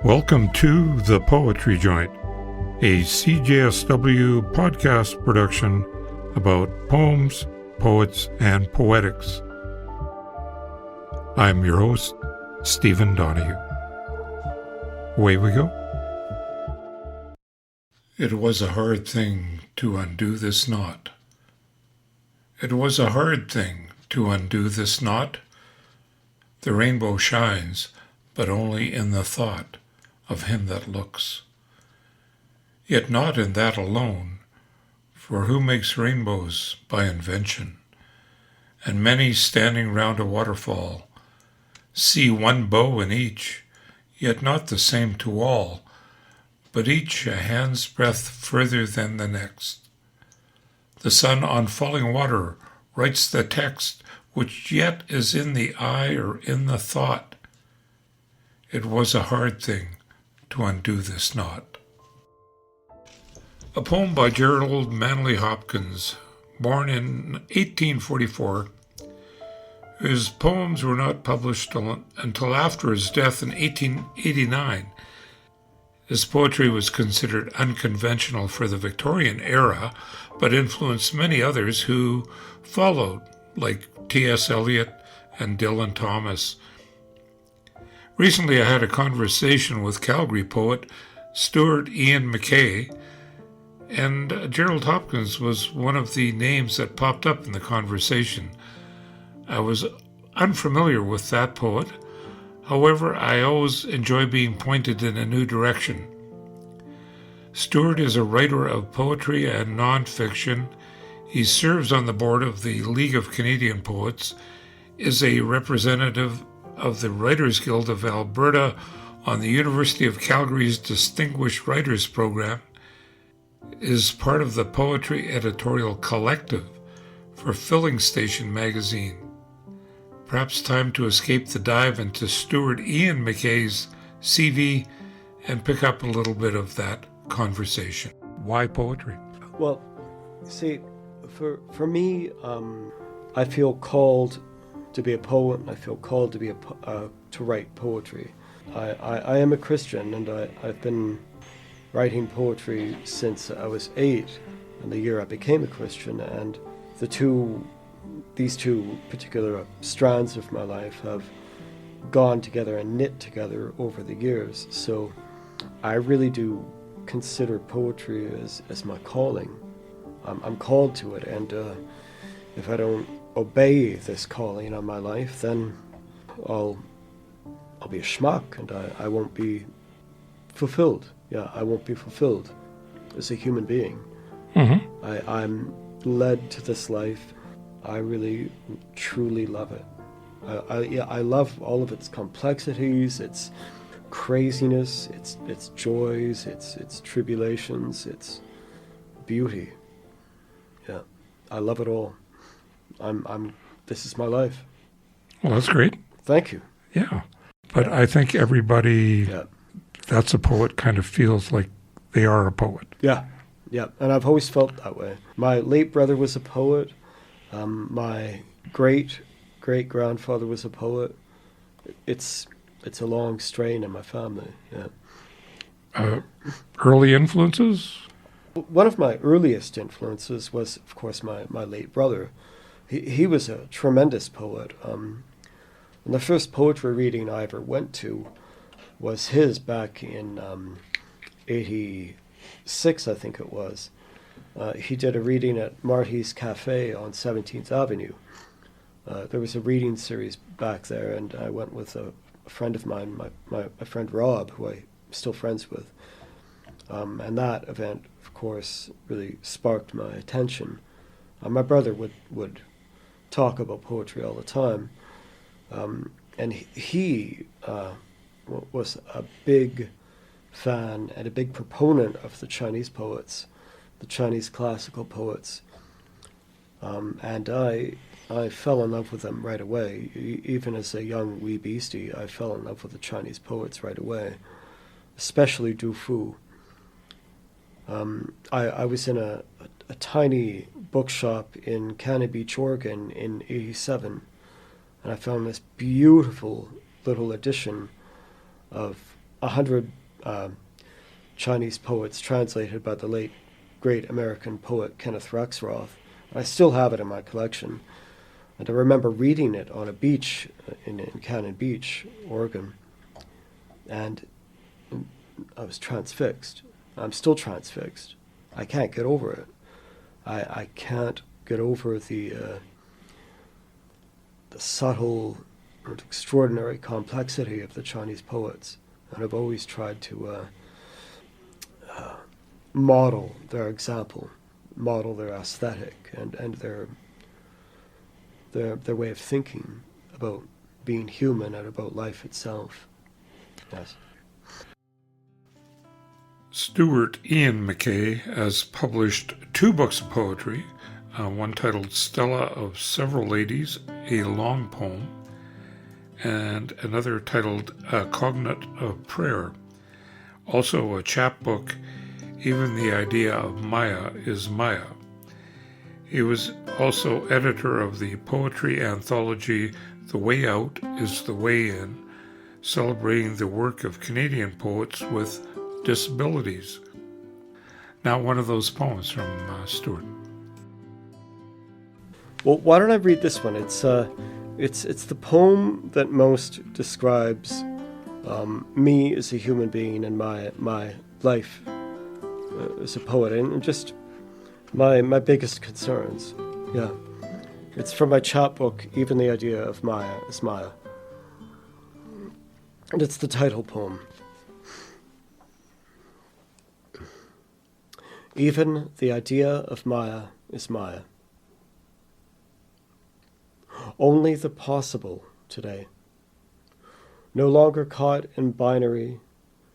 Welcome to The Poetry Joint, a CJSW podcast production about poems, poets, and poetics. I'm your host, Stephen Donahue. Away we go. It was a hard thing to undo this knot. It was a hard thing to undo this knot. The rainbow shines, but only in the thought of him that looks. Yet not in that alone, for who makes rainbows by invention? And many standing round a waterfall see one bow in each, yet not the same to all, but each a hand's breadth further than the next. The sun on falling water writes the text, which yet is in the eye or in the thought. It was a hard thing to undo this knot. A poem by Gerald Manley Hopkins, born in 1844. His poems were not published until after his death in 1889. His poetry was considered unconventional for the Victorian era, but influenced many others who followed, like T.S. Eliot and Dylan Thomas. Recently I had a conversation with Calgary poet Stuart McKay, and Gerald Hopkins was one of the names that popped up in the conversation. I was unfamiliar with that poet. However, I always enjoy being pointed in a new direction. Stuart is a writer of poetry and nonfiction. He serves on the board of the League of Canadian Poets, is a representative of the Writers Guild of Alberta on the University of Calgary's Distinguished Writers Program, is part of the Poetry Editorial Collective for Filling Station magazine. Perhaps time to escape the dive into Stuart McKay's CV and pick up a little bit of that conversation. Why poetry? Well, see, for me, I feel called to be a poet, and I feel called to be to write poetry. I am a Christian, and I've been writing poetry since I was 8, and the year I became a Christian, and these two particular strands of my life have gone together and knit together over the years. So I really do consider poetry as my calling. I'm called to it, and if I don't obey this calling on my life, then I'll be a schmuck, and I won't be fulfilled. Yeah, I won't be fulfilled as a human being. Mm-hmm. I'm led to this life. I really, truly love it. I love all of its complexities, its craziness, its joys, its tribulations, its beauty. Yeah, I love it all. This is my life. Well, that's great. Thank you. Yeah. But I think everybody that's a poet kind of feels like they are a poet. Yeah. And I've always felt that way. My late brother was a poet. My great-great-grandfather was a poet. It's a long strain in my family. Yeah. Early influences? One of my earliest influences was, of course, my late brother. He was a tremendous poet. And the first poetry reading I ever went to was his back in 86, I think it was. He did a reading at Marty's Cafe on 17th Avenue. There was a reading series back there, and I went with a friend of mine, my friend Rob, who I'm still friends with. And that event, of course, really sparked my attention. My brother would talk about poetry all the time. And he was a big fan and a big proponent of the Chinese poets, the Chinese classical poets. And I fell in love with them right away. Even as a young wee beastie, I fell in love with the Chinese poets right away, especially Du Fu. I was in a tiny bookshop in Cannon Beach, Oregon in '87, and I found this beautiful little edition of 100 Chinese poets translated by the late great American poet Kenneth Rexroth. I still have it in my collection. And I remember reading it on a beach in Cannon Beach, Oregon. And I was transfixed. I'm still transfixed. I can't get over it. I can't get over the subtle and extraordinary complexity of the Chinese poets. And I've always tried to model their example, model their aesthetic and their way of thinking about being human and about life itself. Yes. Stuart Ian McKay has published 2 books of poetry, one titled Stella of Several Ladies, a long poem, and another titled A Cognate of Prayer. Also a chapbook, Even the Idea of Maya is Maya. He was also editor of the poetry anthology The Way Out is the Way In, celebrating the work of Canadian poets with disabilities. Now one of those poems from Stuart. Well, why don't I read this one? It's the poem that most describes me as a human being and my life as a poet, and just my biggest concerns. Yeah, it's from my chapbook, Even the Idea of Maya is Maya, and it's the title poem. Even the idea of Maya is Maya. Only the possible today. No longer caught in binary,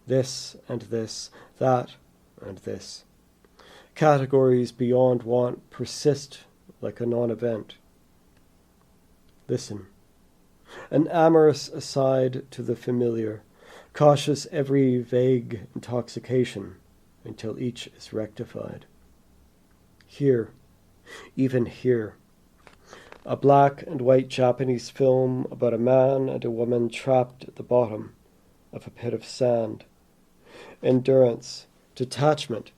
this and this, that and this. Categories beyond want persist like a non-event. Listen. An amorous aside to the familiar, cautious every vague intoxication, until each is rectified. Here, even here, a black and white Japanese film about a man and a woman trapped at the bottom of a pit of sand. Endurance, detachment,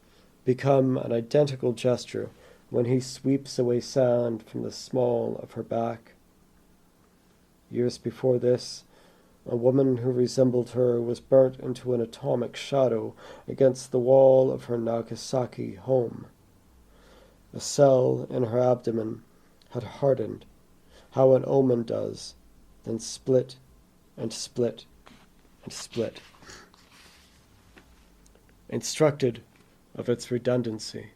become an identical gesture when he sweeps away sand from the small of her back. Years before this, a woman who resembled her was burnt into an atomic shadow against the wall of her Nagasaki home. A cell in her abdomen had hardened, how an omen does, then split and split and split. Instructed of its redundancy,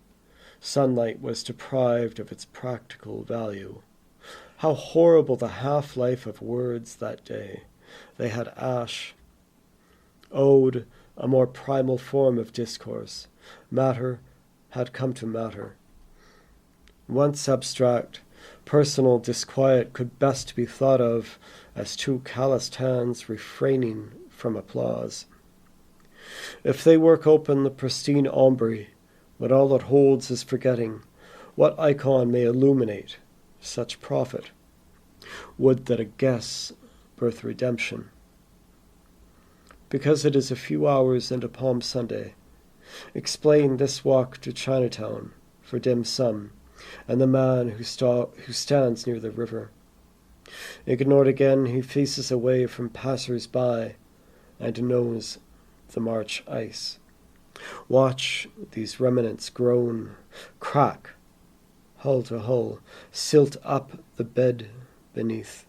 sunlight was deprived of its practical value. How horrible the half-life of words that day. They had ash, owed a more primal form of discourse. Matter had come to matter. Once abstract, personal disquiet could best be thought of as 2 calloused hands refraining from applause. If they work open the pristine ombre, when all it holds is forgetting, what icon may illuminate such prophet? Would that a guess birth redemption. Because it is a few hours into Palm Sunday, explain this walk to Chinatown for dim sum and the man who stands near the river. Ignored again, he faces away from passers-by and knows the March ice. Watch these remnants groan, crack, hull to hull, silt up the bed beneath.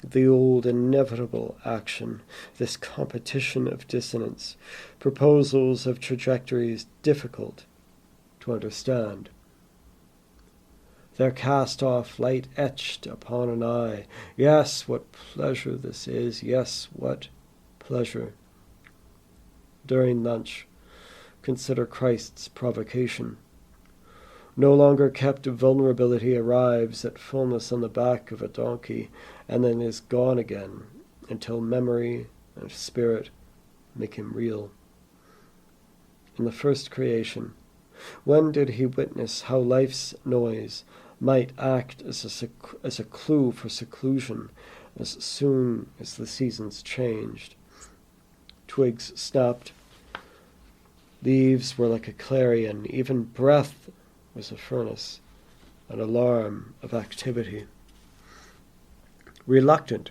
The old inevitable action, this competition of dissonance, proposals of trajectories difficult to understand. Their cast-off light etched upon an eye. Yes, what pleasure this is. Yes, what pleasure. During lunch, consider Christ's provocation. No longer kept vulnerability arrives at fullness on the back of a donkey and then is gone again until memory and spirit make him real. in the first creation? When did he witness how life's noise might act as a clue for seclusion as soon as the seasons changed? Twigs snapped, leaves were like a clarion, even breath was a furnace, an alarm of activity. Reluctant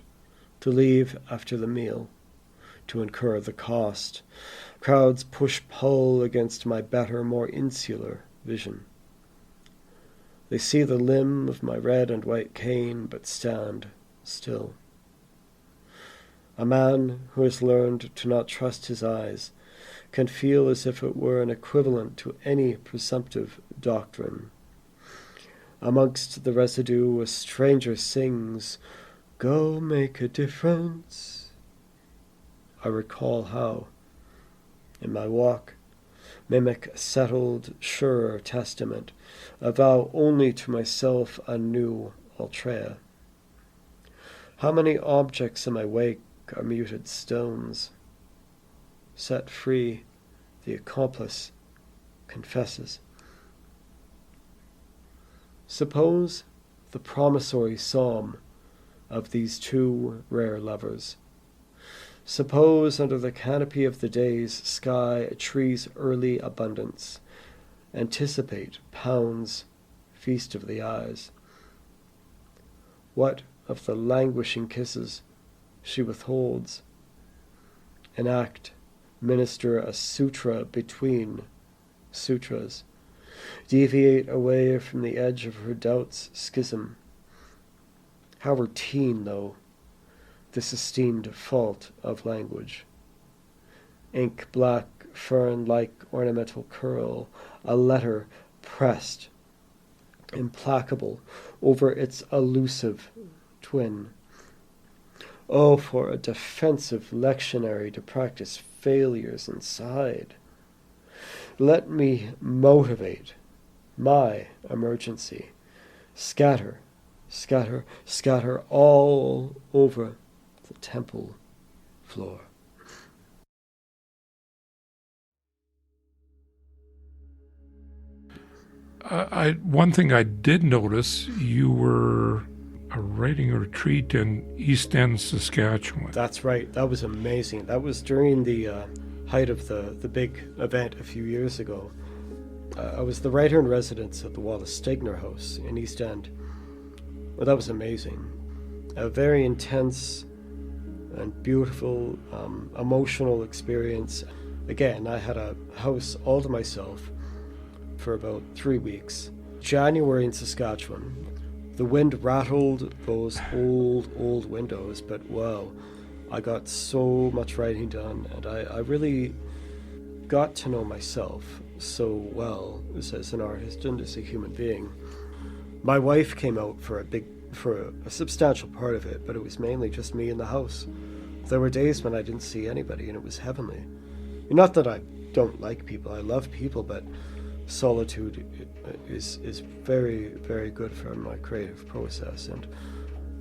to leave after the meal, to incur the cost, crowds push-pull against my better, more insular vision. They see the limb of my red and white cane, but stand still. A man who has learned to not trust his eyes can feel as if it were an equivalent to any presumptive doctrine. Amongst the residue, a stranger sings, "Go make a difference." I recall how, in my walk, mimic a settled, surer testament, a vow only to myself anew Altrea. How many objects in my wake are muted stones? Set free, the accomplice confesses. Suppose the promissory psalm of these two rare lovers. Suppose under the canopy of the day's sky a tree's early abundance. Anticipate Pound's feast of the eyes. What of the languishing kisses she withholds? Enact, minister a sutra between sutras. Deviate away from the edge of her doubt's schism. How routine, though, this esteemed fault of language. Ink black, fern-like ornamental curl, a letter pressed, implacable, over its elusive twin. Oh, for a defensive lectionary to practice failures inside. Let me motivate my emergency. Scatter, scatter, scatter all over the temple floor. One thing I did notice, you were writing a retreat in East End, Saskatchewan. That's right. That was amazing. That was during the height of the big event a few years ago. I was the writer-in-residence at the Wallace Stegner House in East End. Well, that was amazing. A very intense and beautiful, emotional experience. Again, I had a house all to myself for about 3 weeks. January in Saskatchewan. The wind rattled those old windows, but wow, I got so much writing done, and I really got to know myself so well as an artist and as a human being. My wife came out for a substantial part of it, but it was mainly just me in the house. There were days when I didn't see anybody, and it was heavenly. Not that I don't like people, I love people, but solitude is very, very good for my creative process, and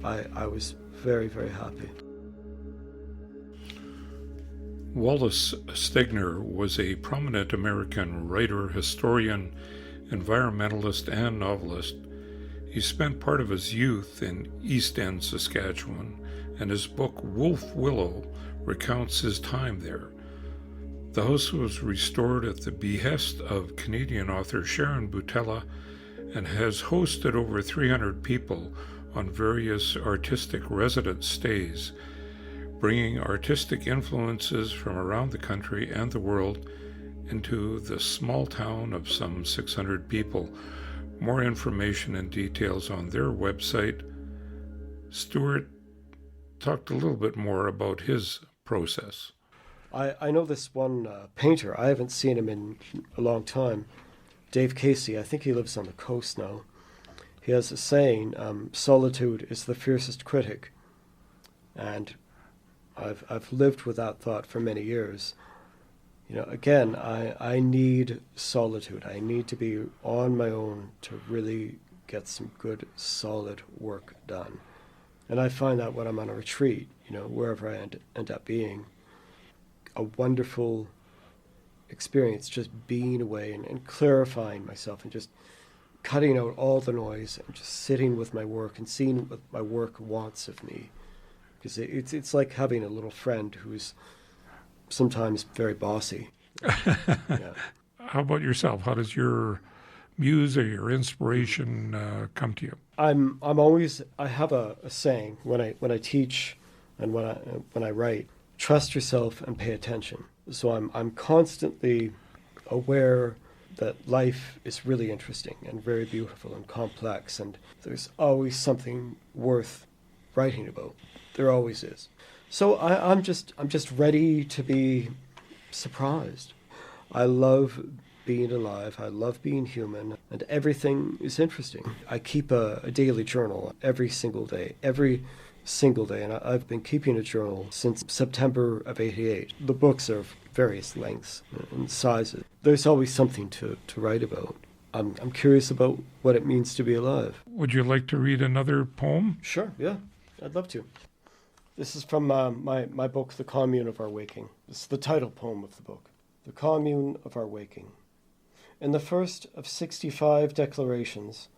I was very, very happy. Wallace Stegner was a prominent American writer, historian, environmentalist, and novelist. He spent part of his youth in East End, Saskatchewan, and his book Wolf Willow recounts his time there. The house was restored at the behest of Canadian author Sharon Butella and has hosted over 300 people on various artistic residence stays, bringing artistic influences from around the country and the world into the small town of some 600 people. More information and details on their website. Stuart talked a little bit more about his process. I know this one painter. I haven't seen him in a long time. Dave Casey. I think he lives on the coast now. He has a saying, solitude is the fiercest critic. And I've lived with that thought for many years. Again, I need solitude. I need to be on my own to really get some good, solid work done. And I find that when I'm on a retreat, wherever I end up being, a wonderful experience just being away and clarifying myself and just cutting out all the noise and just sitting with my work and seeing what my work wants of me. Because it's like having a little friend who's sometimes very bossy. Yeah. How about yourself? How does your muse or your inspiration come to you? I'm always, I have a saying when I teach and when I write: trust yourself and pay attention. So I'm constantly aware that life is really interesting and very beautiful and complex, and there's always something worth writing about. There always is. So I'm just ready to be surprised. I love being alive. I love being human, and everything is interesting. I keep a daily journal every single day, and I've been keeping a journal since September of '88. The books are of various lengths and sizes. There's always something to write about. I'm curious about what it means to be alive. Would you like to read another poem? Sure, yeah, I'd love to. This is from my book, The Commune of Our Waking. This is the title poem of the book, The Commune of Our Waking. In the first of 65 declarations,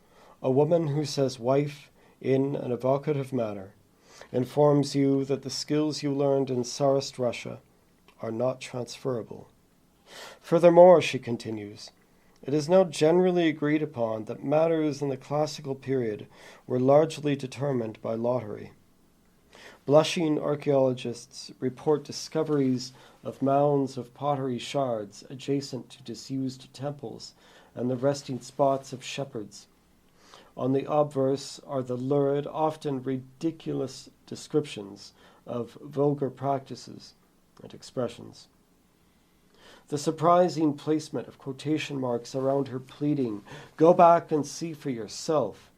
a woman who says wife in an evocative manner informs you that the skills you learned in Tsarist Russia are not transferable. Furthermore, she continues, it is now generally agreed upon that matters in the classical period were largely determined by lottery. Blushing archaeologists report discoveries of mounds of pottery shards adjacent to disused temples and the resting spots of shepherds. On the obverse are the lurid, often ridiculous descriptions of vulgar practices and expressions. The surprising placement of quotation marks around her pleading, "Go back and see for yourself,"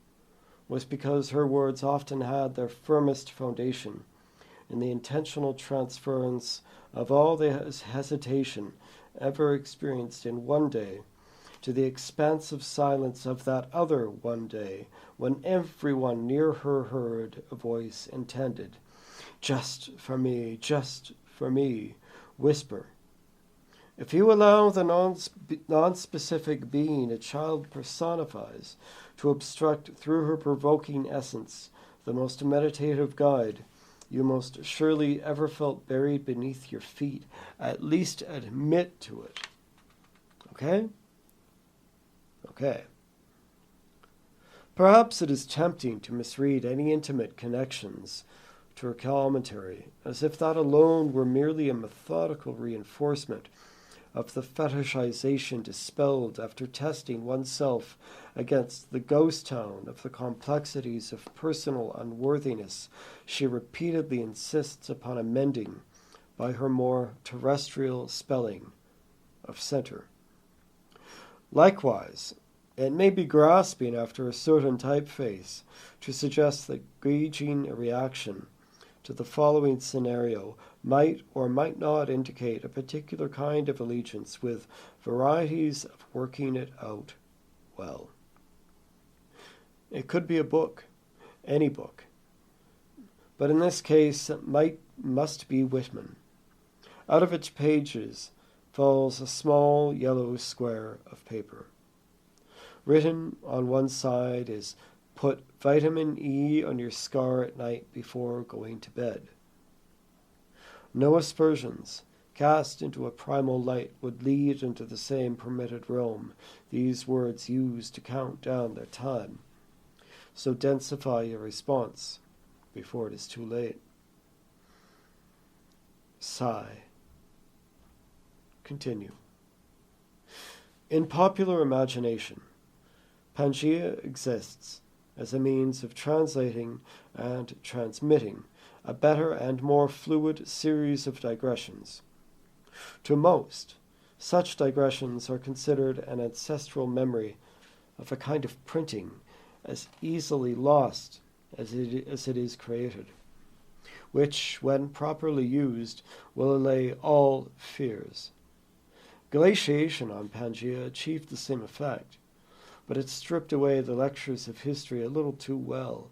was because her words often had their firmest foundation in the intentional transference of all the hesitation ever experienced in one day to the expansive silence of that other one day when everyone near her heard a voice intended, just for me, whisper. If you allow the non-specific being a child personifies to obstruct through her provoking essence the most meditative guide you most surely ever felt buried beneath your feet, at least admit to it. Okay? Okay. Perhaps it is tempting to misread any intimate connections to her commentary, as if that alone were merely a methodical reinforcement of the fetishization dispelled after testing oneself against the ghost town of the complexities of personal unworthiness she repeatedly insists upon amending by her more terrestrial spelling of center. Likewise, it may be grasping after a certain typeface to suggest that gauging a reaction to the following scenario might or might not indicate a particular kind of allegiance with varieties of working it out well. It could be a book, any book, but in this case it must be Whitman. Out of its pages falls a small yellow square of paper. Written on one side is, "Put vitamin E on your scar at night before going to bed." No aspersions cast into a primal light would lead into the same permitted realm these words use to count down their time. So densify your response before it is too late. Sigh. Continue. In popular imagination, Pangaea exists as a means of translating and transmitting a better and more fluid series of digressions. To most, such digressions are considered an ancestral memory of a kind of printing as easily lost as it is created, which, when properly used, will allay all fears. Glaciation on Pangaea achieved the same effect, but it stripped away the lectures of history a little too well,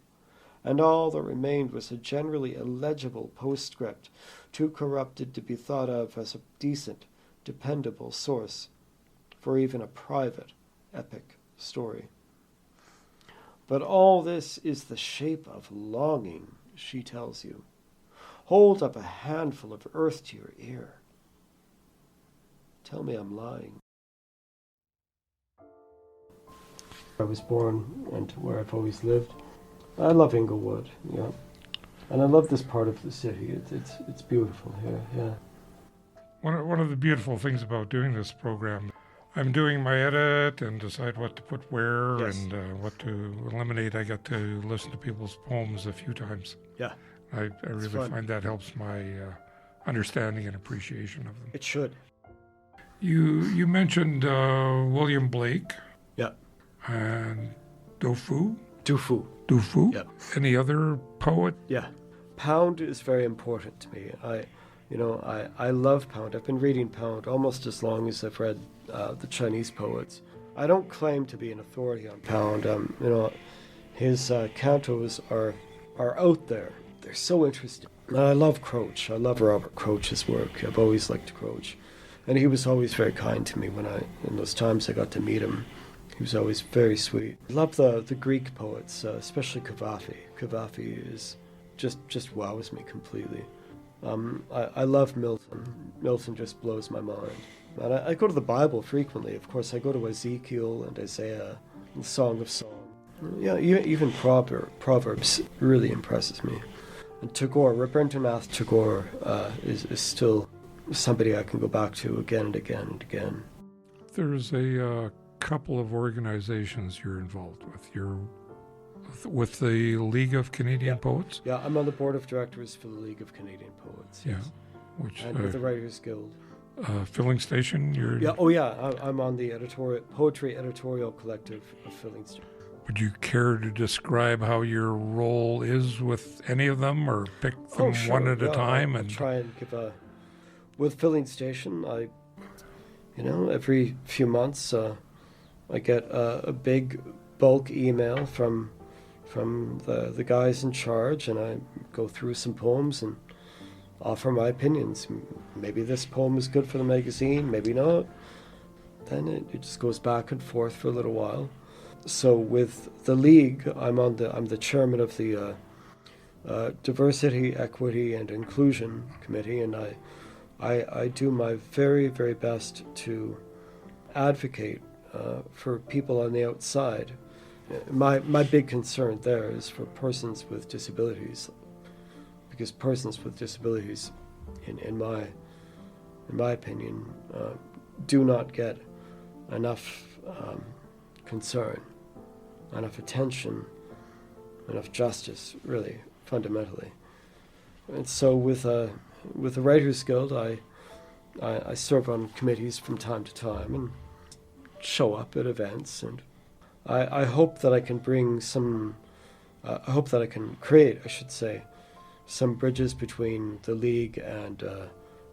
and all that remained was a generally illegible postscript, too corrupted to be thought of as a decent dependable source for even a private epic story. But all this is the shape of longing, she tells you. Hold up a handful of earth to your ear. Tell me I'm lying. I was born and where I've always lived. I love Inglewood, yeah. And I love this part of the city. It's beautiful here, yeah. One of the beautiful things about doing this program, I'm doing my edit and decide what to put where Yes. and what to eliminate. I get to listen to people's poems a few times. Yeah. I really fun. find that helps my understanding and appreciation of them. It should. You mentioned William Blake. Yeah. And Dufu. Yeah. Any other poet? Yeah. Pound is very important to me. I love Pound. I've been reading Pound almost as long as I've read the Chinese poets. I don't claim to be an authority on Pound. His cantos are out there. They're so interesting. I love Croce. I love Robert Croce's work. I've always liked Croce. And he was always very kind to me in those times I got to meet him. He was always very sweet. I love the Greek poets, especially Cavafy. Cavafy is just wows me completely. I love Milton. Milton just blows my mind. And I go to the Bible frequently. Of course, I go to Ezekiel and Isaiah, and Song of Songs. Yeah, even Proverbs really impresses me. And Tagore, Rabindranath Tagore, is still somebody I can go back to again and again and again. There's a couple of organizations you're involved with. You're with the League of Canadian Poets? Yeah, I'm on the board of directors for the League of Canadian Poets. Yeah. Yes. Which, and with the Writers Guild. Filling Station? I'm on the poetry editorial collective of Filling Station. Would you care to describe how your role is with any of them, or pick them one at a time? I'll try and give with Filling Station, every few months I get a big bulk email from the guys in charge, and I go through some poems and offer my opinions. Maybe this poem is good for the magazine, maybe not. Then it just goes back and forth for a little while. So with the League, I'm the chairman of the Diversity, Equity, and Inclusion Committee, and I do my very, very best to advocate for people on the outside. My big concern there is for persons with disabilities, because persons with disabilities, in my opinion, do not get enough concern, enough attention, enough justice, really, fundamentally. And so with the Writers Guild, I serve on committees from time to time and show up at events, and I hope that I can bring I hope that I can create, I should say, some bridges between the League and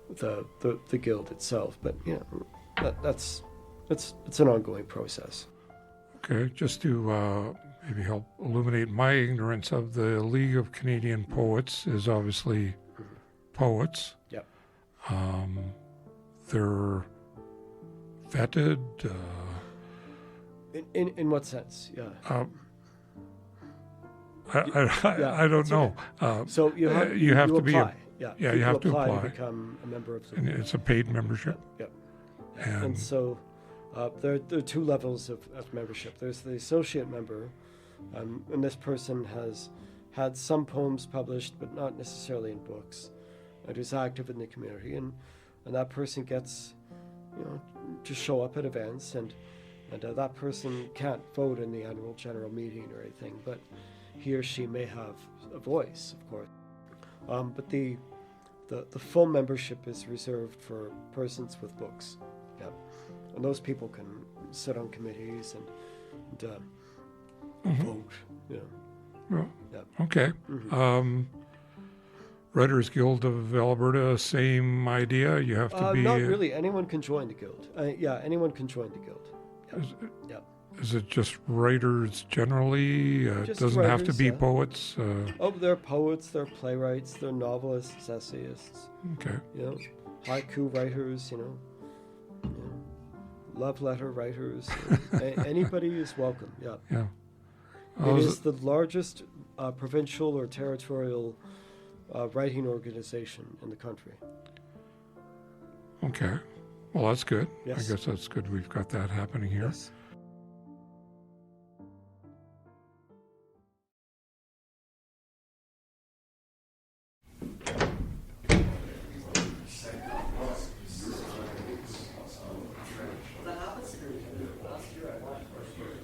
the Guild itself. But it's an ongoing process. Okay, just to maybe help illuminate my ignorance of the League of Canadian Poets is obviously poets. Yep. They're vetted. In what sense? Yeah. I don't know. So you have to apply. You have to apply to become a member of the and League. It's a paid membership. Yep. And so there are two levels of membership. There's the associate member, and this person has had some poems published, but not necessarily in books, and is active in the community, and that person gets, to show up at events, and that person can't vote in the annual general meeting or anything, but he or she may have a voice, of course. But the full membership is reserved for persons with books. Yeah. And those people can sit on committees and vote. Yeah. Well, yeah. Okay. Mm-hmm. Writers Guild of Alberta, same idea. You have to be. Not really. Anyone can join the guild. Anyone can join the guild. Yeah. Is it just writers generally? It doesn't writers, have to be poets. They're poets. They're playwrights. They're novelists, essayists. Okay. Haiku writers. Love letter writers, anybody is welcome. Yeah. Yeah. It is the largest provincial or territorial writing organization in the country. Okay. Well, that's good. Yes. I guess that's good we've got that happening here. Yes.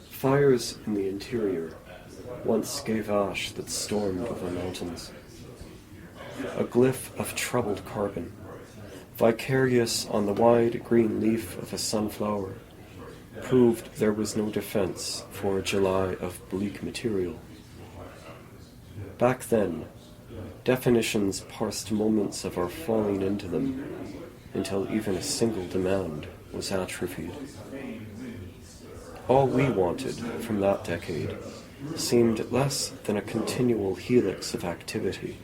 Fires in the interior once gave ash that stormed over mountains. A glyph of troubled carbon, vicarious on the wide green leaf of a sunflower, proved there was no defense for a July of bleak material. Back then, definitions parsed moments of our falling into them until even a single demand was atrophied. All we wanted from that decade seemed less than a continual helix of activity,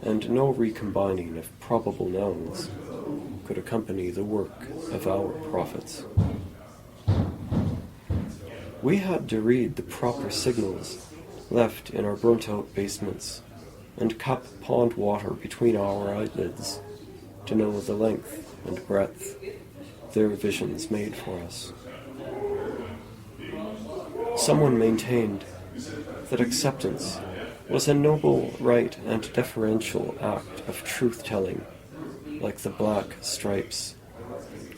and no recombining of probable nouns could accompany the work of our prophets. We had to read the proper signals left in our burnt-out basements and cup pond water between our eyelids to know the length and breadth their visions made for us. Someone maintained that acceptance was a noble, right, and deferential act of truth-telling, like the black stripes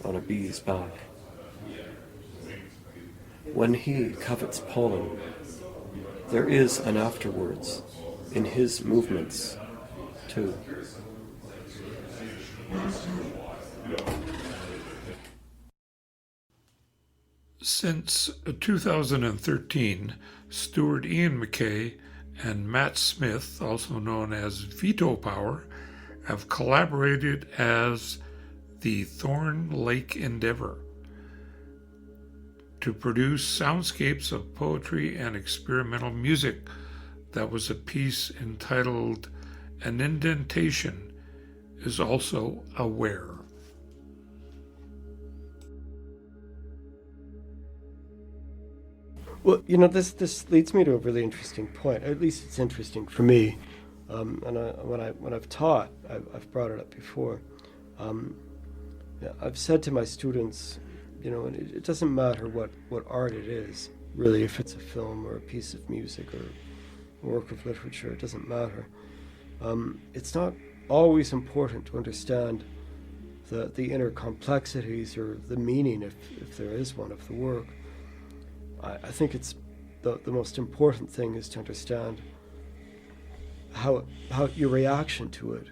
on a bee's back. When he covets pollen, there is an afterwards in his movements, too. Since 2013, Stuart Ian McKay and Matt Smith, also known as Veto Power, have collaborated as the Thorn Lake Endeavour to produce soundscapes of poetry and experimental music. That was a piece entitled An Indentation is Also Aware. Well, this leads me to a really interesting point. At least it's interesting for me. When I've taught, I've brought it up before. I've said to my students, and it doesn't matter what art it is, really, if it's a film or a piece of music or a work of literature, it doesn't matter. It's not always important to understand the inner complexities or the meaning, if there is one, of the work. I think it's the most important thing is to understand how your reaction to it,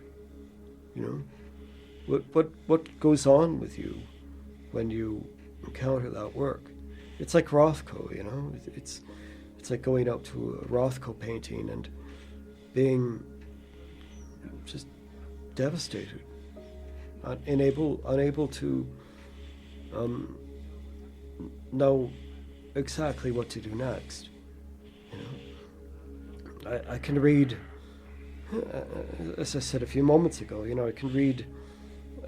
what goes on with you when you encounter that work. It's like Rothko, it's like going out to a Rothko painting and being just devastated, unable to know exactly what to do next. I can read, as I said a few moments ago, I can read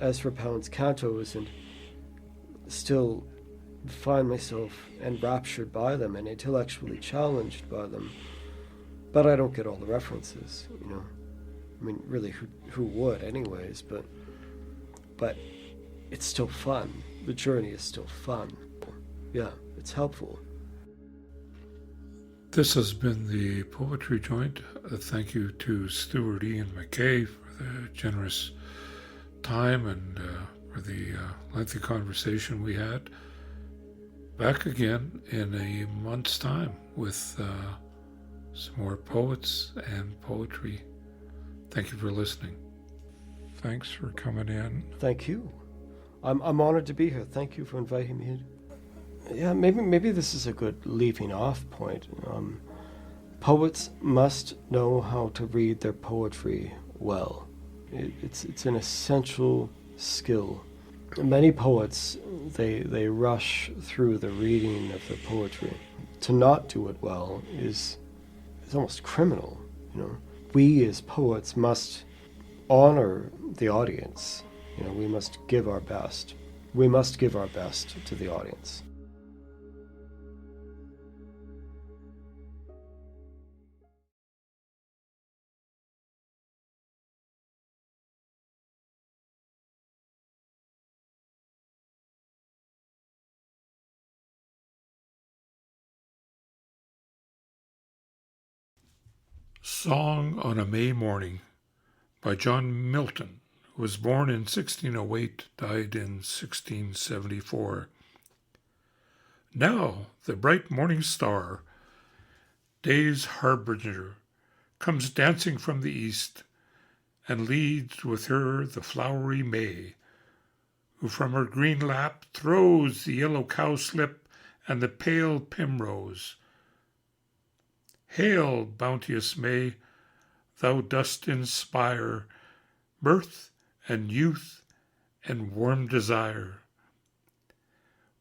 Ezra Pound's cantos and still find myself enraptured by them and intellectually challenged by them, but I don't get all the references. I mean, really, who would, anyways? But it's still fun. The journey is still fun. Yeah. It's helpful. This has been the Poetry Joint. Thank you to Stuart Ian McKay for the generous time and for the lengthy conversation we had. Back again in a month's time with some more poets and poetry. Thank you for listening. Thanks for coming in. Thank you. I'm honored to be here. Thank you for inviting me in. Yeah, maybe this is a good leaving off point. Poets must know how to read their poetry well. It's an essential skill. Many poets, they rush through the reading of their poetry. To not do it well is almost criminal. We as poets must honor the audience. We must give our best. we must give our best to the audience. Song on a May Morning by John Milton, who was born in 1608, died in 1674. Now the bright morning star, day's harbinger, comes dancing from the east, and leads with her the flowery May, who from her green lap throws the yellow cowslip and the pale primrose. Hail, bounteous May, thou dost inspire mirth and youth and warm desire.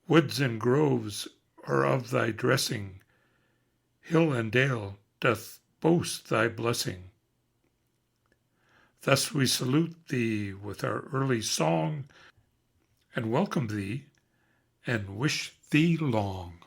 Woods and groves are of thy dressing, hill and dale doth boast thy blessing. Thus we salute thee with our early song, and welcome thee, and wish thee long.